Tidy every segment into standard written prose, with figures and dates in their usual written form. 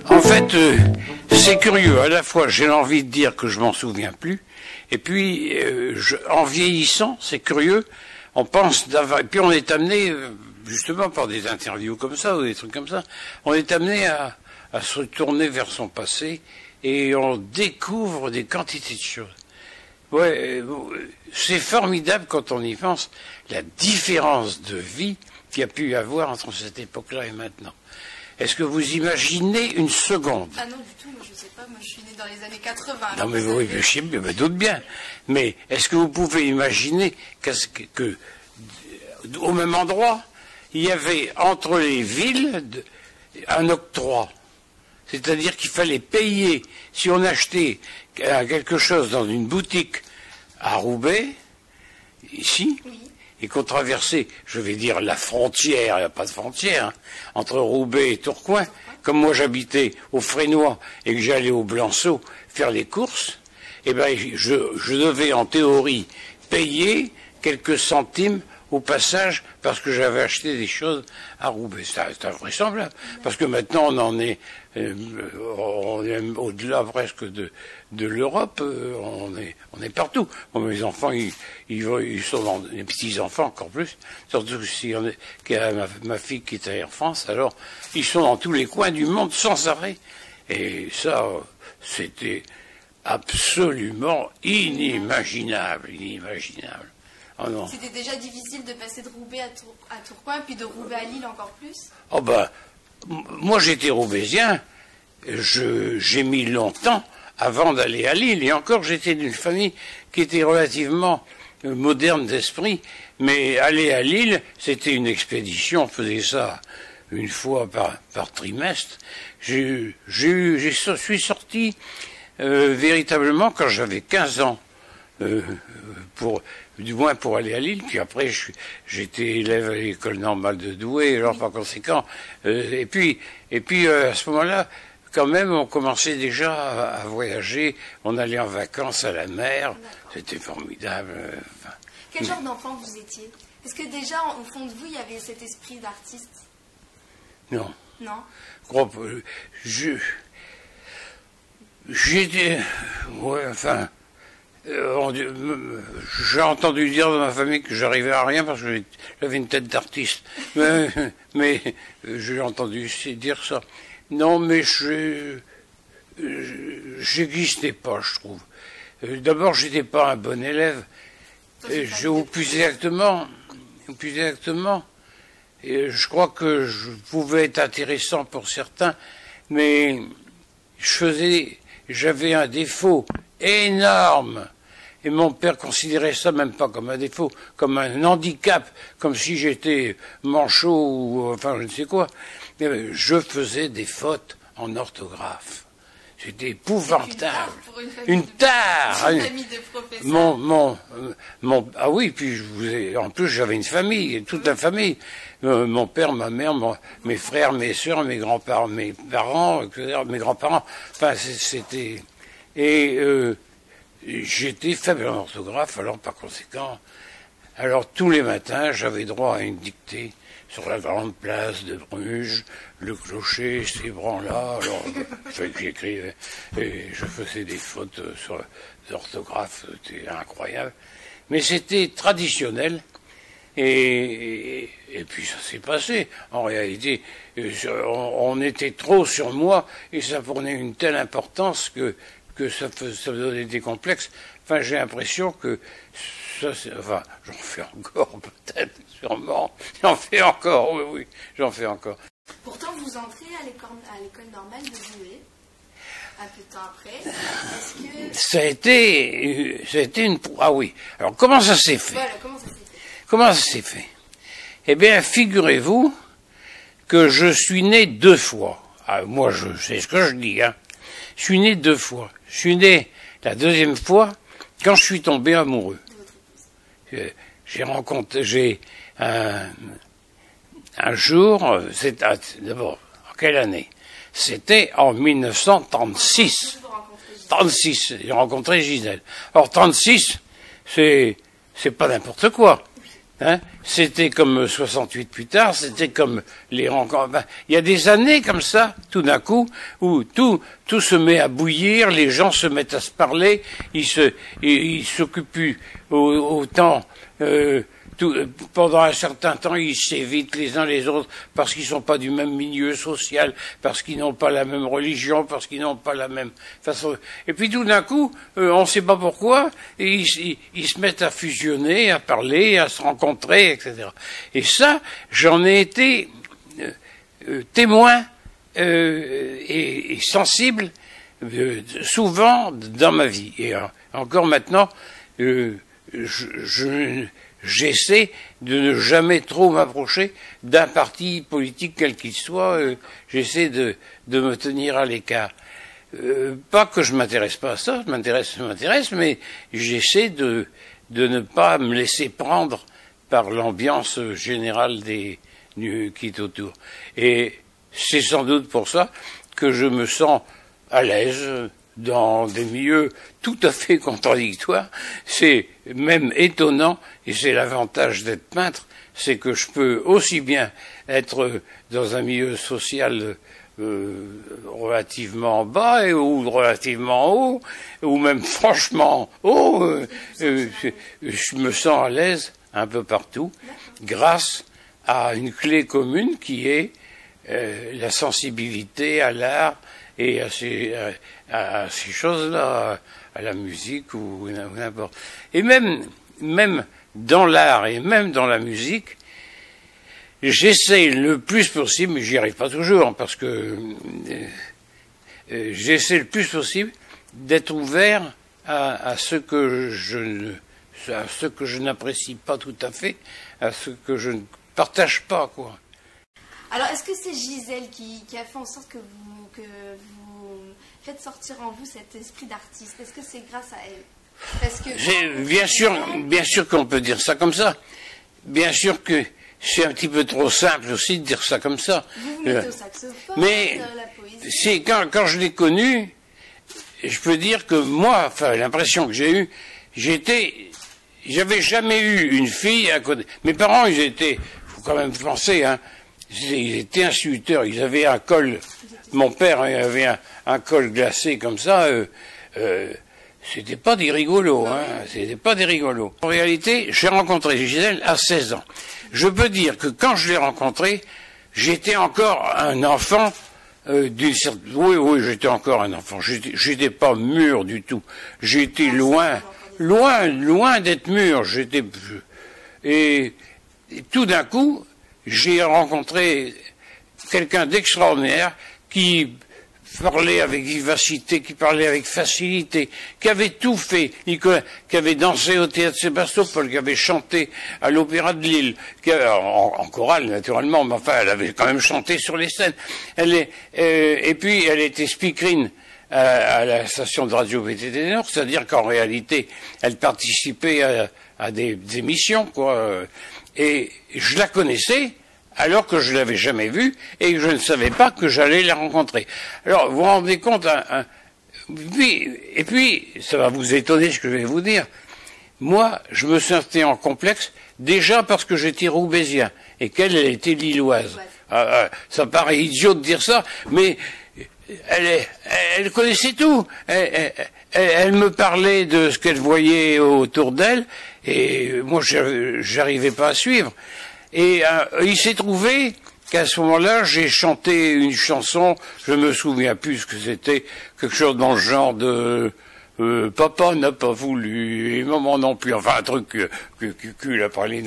En fait, c'est curieux. À la fois, j'ai envie de dire que je m'en souviens plus, et puis, en vieillissant, c'est curieux. On pense d'avoir, et puis on est amené, justement par des interviews comme ça ou des trucs comme ça, on est amené à se tourner vers son passé et on découvre des quantités de choses. Ouais, c'est formidable quand on y pense, la différence de vie qu'il y a pu y avoir entre cette époque-là et maintenant. Est-ce que vous imaginez une seconde? Ah non, du tout, moi je sais pas, moi je suis née dans les années 80. Non mais oui, je me doute bien. Mais est-ce que vous pouvez imaginer que au même endroit, il y avait entre les villes un octroi? C'est-à-dire qu'il fallait payer, si on achetait quelque chose dans une boutique à Roubaix, ici, Oui. et qu'on traversait, je vais dire, la frontière, il n'y a pas de frontière, hein, entre Roubaix et Tourcoing, comme moi j'habitais au Frénois et que j'allais au Blanceau faire les courses, eh ben, je devais en théorie payer quelques centimes au passage parce que j'avais acheté des choses à Roubaix. C'est invraisemblable, parce que maintenant on est au-delà presque de l'Europe, on est partout. Bon, mes enfants, ils sont dans les petits-enfants encore plus, surtout si ma fille qui est en France, alors ils sont dans tous les coins du monde sans arrêt. Et ça, c'était absolument inimaginable. Oh non. C'était déjà difficile de passer de Roubaix à Tourcoing, puis de Roubaix à Lille encore plus. Oh ben, moi j'étais roubaisien, j'ai mis longtemps avant d'aller à Lille, et encore j'étais d'une famille qui était relativement moderne d'esprit, mais aller à Lille, c'était une expédition, on faisait ça une fois par trimestre. Je suis sorti véritablement quand j'avais 15 ans, du moins pour aller à Lille, puis après j'étais élève à l'école normale de Douai, alors par conséquent, et puis à ce moment-là, quand même, on commençait déjà à voyager, on allait en vacances à la mer, c'était formidable. Quel genre d'enfant vous étiez? Est-ce que déjà, au fond de vous, il y avait cet esprit d'artiste? Non. Non. J'étais, ouais, enfin, j'ai entendu dire dans ma famille que j'arrivais à rien parce que j'avais une tête d'artiste. Mais j'ai entendu dire ça. Non, mais j'existais pas, je trouve. D'abord, j'étais pas un bon élève. Ou plus exactement, et je crois que je pouvais être intéressant pour certains, mais j'avais un défaut énorme. Et mon père considérait ça même pas comme un défaut, comme un handicap, comme si j'étais manchot ou enfin je ne sais quoi. Je faisais des fautes en orthographe. C'était épouvantable. Une tare. Une famille de professeurs. Ah oui, puis en plus j'avais une famille, toute la famille. Mon père, ma mère, mes frères, mes sœurs, mes grands-parents, mes parents, etc., mes grands-parents. Enfin, c'était... Et j'étais faible en orthographe, alors par conséquent... Alors tous les matins, j'avais droit à une dictée sur la grande place de Bruges, le clocher s'ébranla, alors j'écrivais, et je faisais des fautes sur l'orthographe, c'était incroyable. Mais c'était traditionnel, et puis ça s'est passé. En réalité, on était trop sur moi, et ça prenait une telle importance que ça me donnait des complexes. Enfin, j'ai l'impression que enfin, j'en fais encore peut-être, sûrement. J'en fais encore, oui, j'en fais encore. Pourtant, vous entrez à l'école normale de Douai, un peu de temps après. Est-ce que... Ça a été une... Ah oui. Alors, comment ça s'est fait? Voilà, comment ça s'est fait? Comment ça s'est fait? Eh bien, figurez-vous que je suis né 2 fois. Ah, moi, c'est ce que je dis, hein. Je suis né 2 fois. Je suis né la 2e fois quand je suis tombé amoureux. J'ai un jour, d'abord, en quelle année? C'était en 1936. 36, j'ai rencontré Gisèle. Alors 36, c'est pas n'importe quoi. Hein, c'était comme 68 plus tard, c'était comme les rencontres. Ben, il y a des années comme ça, tout d'un coup, où tout se met à bouillir, les gens se mettent à se parler, ils s'occupent plus autant. Pendant un certain temps, ils s'évitent les uns les autres parce qu'ils sont pas du même milieu social, parce qu'ils n'ont pas la même religion, parce qu'ils n'ont pas la même façon. Et puis tout d'un coup, on ne sait pas pourquoi, et ils se mettent à fusionner, à parler, à se rencontrer, etc. Et ça, j'en ai été témoin et sensible souvent dans ma vie. Et encore maintenant, j'essaie de ne jamais trop m'approcher d'un parti politique quel qu'il soit. J'essaie de me tenir à l'écart. Pas que je m'intéresse pas à ça, ça m'intéresse, mais j'essaie de ne pas me laisser prendre par l'ambiance générale qui est autour. Et c'est sans doute pour ça que je me sens à l'aise dans des milieux tout à fait contradictoires. C'est même étonnant, et c'est l'avantage d'être peintre, c'est que je peux aussi bien être dans un milieu social relativement bas ou relativement haut, ou même franchement haut. Je me sens à l'aise un peu partout, grâce à une clé commune qui est la sensibilité à l'art et à ces choses-là, à la musique ou n'importe. Et même dans l'art et même dans la musique, j'essaie le plus possible, mais j'y arrive pas toujours, parce que j'essaie le plus possible d'être ouvert à ce que je n'apprécie pas tout à fait, à ce que je ne partage pas, quoi. Alors, est-ce que c'est Gisèle qui a fait en sorte que vous faites sortir en vous cet esprit d'artiste? Est-ce que c'est grâce à elle? Parce que bien sûr qu'on peut dire ça comme ça. Bien sûr que c'est un petit peu trop simple aussi de dire ça comme ça. Vous mettez au saxophone, mais la poésie. C'est quand je l'ai connue, je peux dire que moi, enfin l'impression que j'ai eue, j'avais jamais eu une fille à côté. Mes parents, faut quand même penser, hein, ils étaient instituteurs, ils avaient un col. Mon père avait un col glacé comme ça. C'était pas des rigolos, hein. C'était pas des rigolos. En réalité, j'ai rencontré Gisèle à 16 ans. Je peux dire que quand je l'ai rencontrée, j'étais encore un enfant d'une certaine... Oui, j'étais encore un enfant. J'étais pas mûr du tout. J'étais loin d'être mûr. Et tout d'un coup, j'ai rencontré quelqu'un d'extraordinaire qui parlait avec vivacité, qui parlait avec facilité, qui avait tout fait, qui avait dansé au théâtre Sébastopol, qui avait chanté à l'Opéra de Lille, en chorale naturellement, mais enfin elle avait quand même chanté sur les scènes. Et puis elle était speakerine à la station de radio VTT Nord, c'est-à-dire qu'en réalité elle participait à des émissions, quoi. Et je la connaissais, alors que je l'avais jamais vue et que je ne savais pas que j'allais la rencontrer. Alors, vous vous rendez compte, et puis, ça va vous étonner ce que je vais vous dire. Moi, je me sentais en complexe, déjà parce que j'étais roubaisien, et qu'elle, elle était lilloise. Ça paraît idiot de dire ça, mais elle connaissait tout. Elle me parlait de ce qu'elle voyait autour d'elle, et moi, j'arrivais pas à suivre. Et il s'est trouvé qu'à ce moment-là, j'ai chanté une chanson, je me souviens plus ce que c'était, quelque chose dans le genre de Papa n'a pas voulu, et maman non plus, enfin un truc que a parlé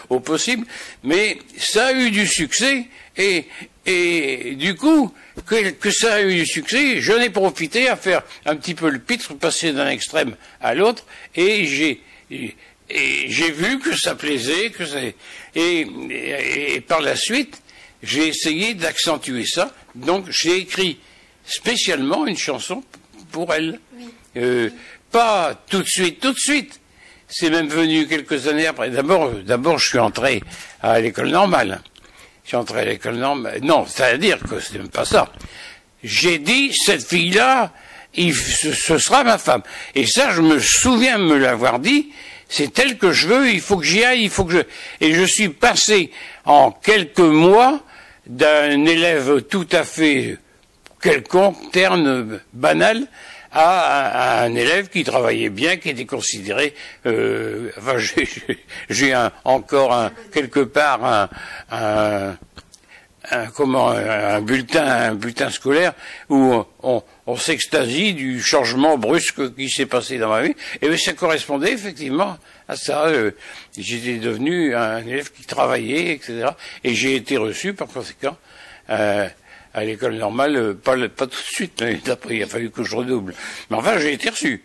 au possible, mais ça a eu du succès, et du coup, que ça a eu du succès, j'en ai profité à faire un petit peu le pitre, passer d'un extrême à l'autre, et j'ai vu que ça plaisait, et par la suite, j'ai essayé d'accentuer ça. Donc, j'ai écrit spécialement une chanson pour elle. Oui. Pas tout de suite. C'est même venu quelques années après. D'abord, je suis entré à l'école normale. Je suis entré à l'école normale. Non, c'est-à-dire que c'est même pas ça. J'ai dit, cette fille-là, ce sera ma femme. Et ça, je me souviens me l'avoir dit, c'est elle que je veux, il faut que j'y aille, Et je suis passé en quelques mois d'un élève tout à fait quelconque, terne, banal, à un élève qui travaillait bien, qui était considéré. Enfin, j'ai encore quelque part un bulletin scolaire où on s'extasie du changement brusque qui s'est passé dans ma vie. Et bien, ça correspondait effectivement à ça. J'étais devenu un élève qui travaillait, etc. Et j'ai été reçu par conséquent à l'école normale, pas tout de suite, l'année d'après, il a fallu que je redouble. Mais enfin, j'ai été reçu.